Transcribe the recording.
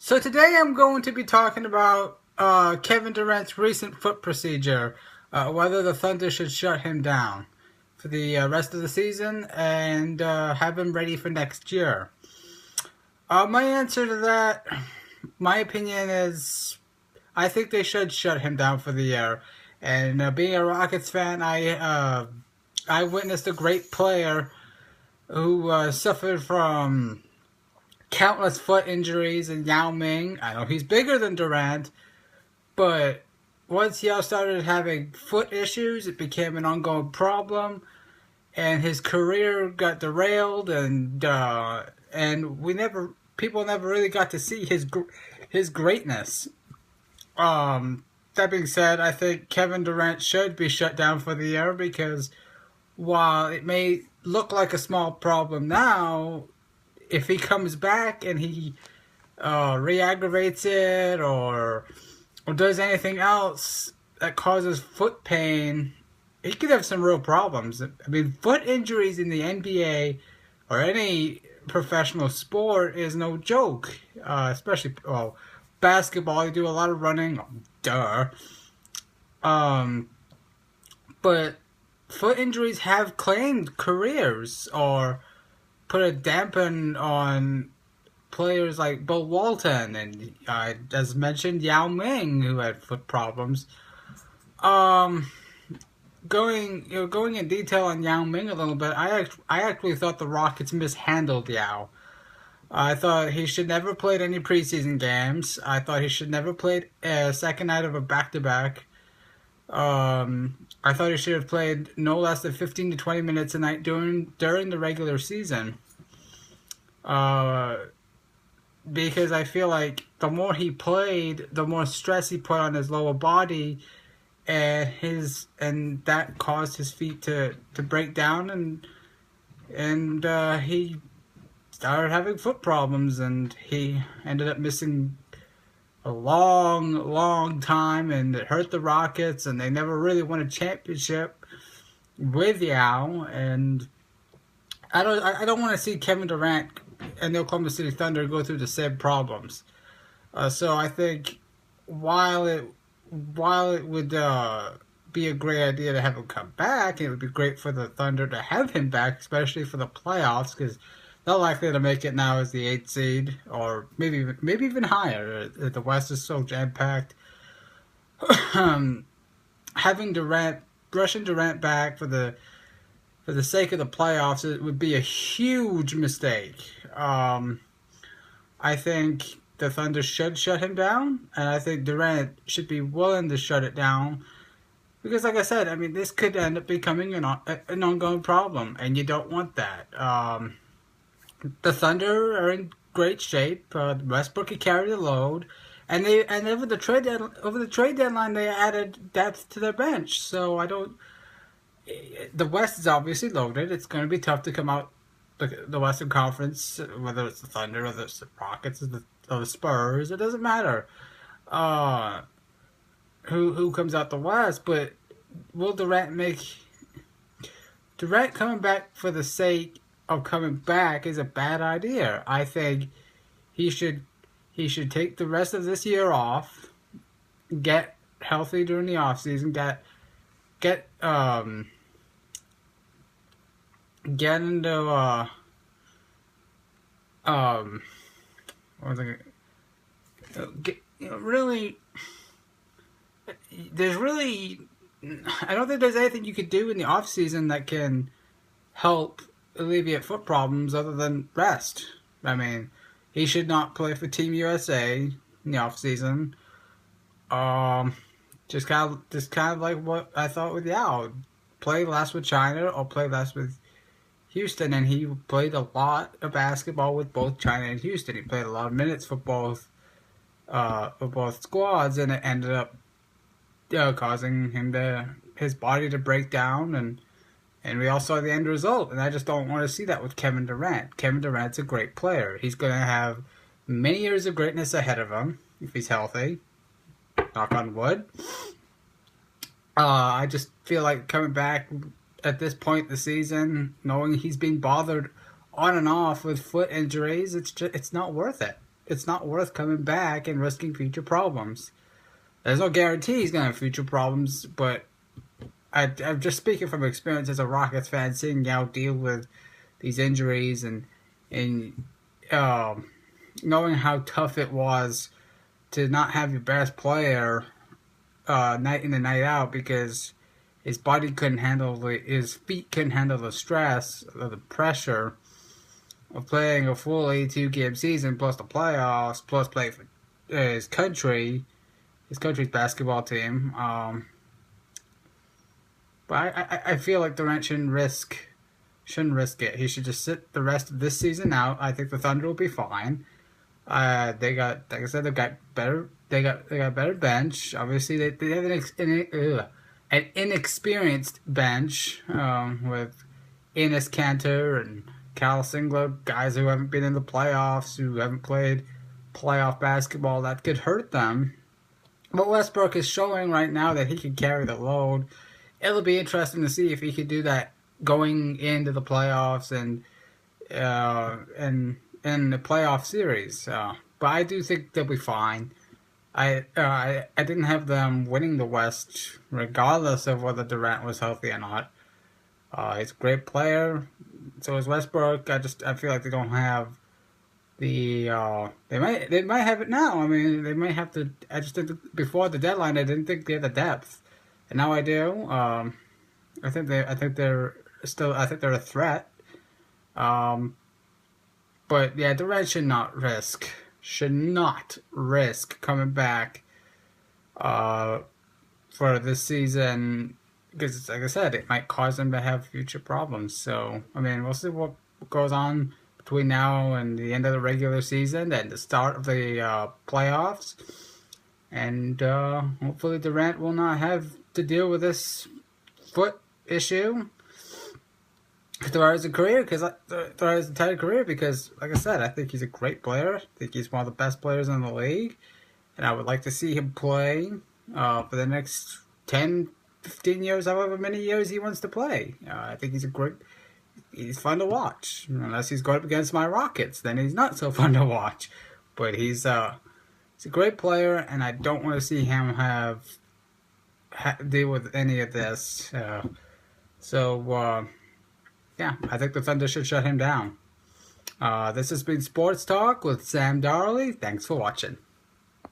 So today I'm going to be talking about Kevin Durant's recent foot procedure, whether the Thunder should shut him down for the rest of the season and have him ready for next year. My answer to that, my opinion is, I think they should shut him down for the year. And being a Rockets fan, I witnessed a great player who suffered from countless foot injuries in Yao Ming. I know he's bigger than Durant, but once Yao started having foot issues, it became an ongoing problem, and his career got derailed, and people never really got to see his greatness. That being said, I think Kevin Durant should be shut down for the year because while it may look like a small problem now, if he comes back and he re-aggravates it or does anything else that causes foot pain, he could have some real problems. I mean, foot injuries in the NBA or any professional sport is no joke. Especially, basketball, you do a lot of running. Duh. But foot injuries have claimed careers or put a dampen on players like Bill Walton and, as mentioned, Yao Ming, who had foot problems. Going in detail on Yao Ming a little bit, I actually thought the Rockets mishandled Yao. I thought he should never played any preseason games. I thought he should never played a second night of a back-to-back. I thought he should have played no less than 15 to 20 minutes a night during the regular season. Because I feel like the more he played, the more stress he put on his lower body, and that caused his feet to break down, and he started having foot problems, and he ended up missing a long time, and it hurt the Rockets, and they never really won a championship with Yao. And I don't want to see Kevin Durant and the Oklahoma City Thunder go through the same problems. So I think while it would be a great idea to have him come back, it would be great for the Thunder to have him back, especially for the playoffs, because they're likely to make it now as the 8th seed, or maybe even higher. The West is so jam-packed. Having rushing Durant back for the sake of the playoffs, it would be a huge mistake. I think the Thunder should shut him down, and I think Durant should be willing to shut it down. Because, like I said, I mean, this could end up becoming an ongoing problem, and you don't want that. The Thunder are in great shape. Westbrook can carry the load, and over the trade deadline they added depth to their bench. So the West is obviously loaded. It's going to be tough to come out the Western Conference, whether it's the Thunder, whether it's the Rockets, or the Spurs. It doesn't matter who comes out the West. But will Durant coming back for the sake of coming back is a bad idea. I think he should take the rest of this year off, get healthy during the offseason, get into what was I really, there's really, I don't think there's anything you could do in the off season that can help alleviate foot problems other than rest. I mean, he should not play for Team USA in the off season. Just kind of like what I thought with Yao. Play less with China or play less with Houston, and he played a lot of basketball with both China and Houston. He played a lot of minutes for both squads, and it ended up causing his body to break down, and we all saw the end result. And I just don't want to see that with Kevin Durant. Kevin Durant's a great player. He's going to have many years of greatness ahead of him if he's healthy. Knock on wood. I just feel like coming back at this point in the season, knowing he's being bothered on and off with foot injuries, it's not worth it. it's not worth coming back and risking future problems. There's no guarantee he's gonna have future problems, but I'm just speaking from experience as a Rockets fan, seeing Yao deal with these injuries and knowing how tough it was to not have your best player night in and night out because his body couldn't handle his feet couldn't handle the stress or the pressure of playing a full 82-game season plus the playoffs plus play for his country's basketball team. But I feel like Durant shouldn't risk it. He should just sit the rest of this season out. I think the Thunder will be fine. They got, like I said, they got better. They got better bench. Obviously, they have an inexperienced bench with Enes Kanter and Cal Singler, guys who haven't been in the playoffs, who haven't played playoff basketball. That could hurt them. But Westbrook is showing right now that he can carry the load. It'll be interesting to see if he could do that going into the playoffs and in the playoff series. But I do think they'll be fine. I didn't have them winning the West, regardless of whether Durant was healthy or not. He's a great player. So is Westbrook. I feel like they don't have the they might have it now. I mean, they might have to. I just think before the deadline, I didn't think they had the depth, and now I do. I think they're a threat. But yeah, Durant should not risk coming back for this season because, like I said, it might cause them to have future problems. So, I mean, we'll see what goes on between now and the end of the regular season and the start of the playoffs. And hopefully Durant will not have to deal with this foot issue throughout his career, throughout his entire career, because, like I said, I think he's a great player. I think he's one of the best players in the league, and I would like to see him play for the next 10, 15 years, however many years he wants to play. I think he's fun to watch. Unless he's going up against my Rockets, then he's not so fun to watch. But he's a great player, and I don't want to see him deal with any of this. Yeah, I think the Thunder should shut him down. This has been Sports Talk with Sam Darley. Thanks for watching.